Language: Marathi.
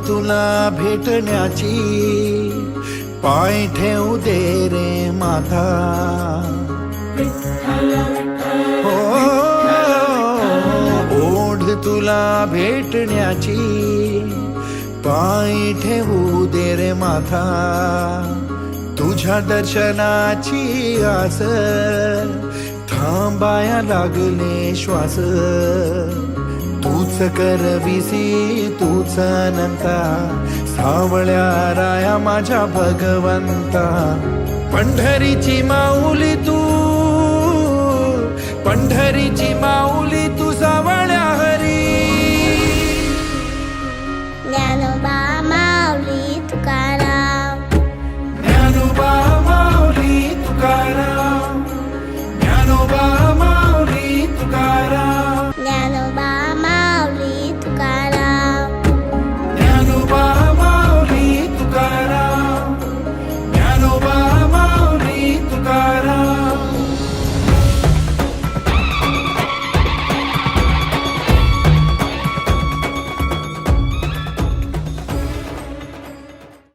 तुला भेटण्याची, पाय ठेवू दे रे माता. हो, ओढ तुला भेटण्याची, पाय ठेवू दे रे माता. तुझ्या दर्शनाची आस, थांबाया लागले श्वास. तूच करविसी तूच अनंता, सावळ्या राया माझ्या भगवंता. पंढरीची माऊली तू, पंढरीची माऊली तुझा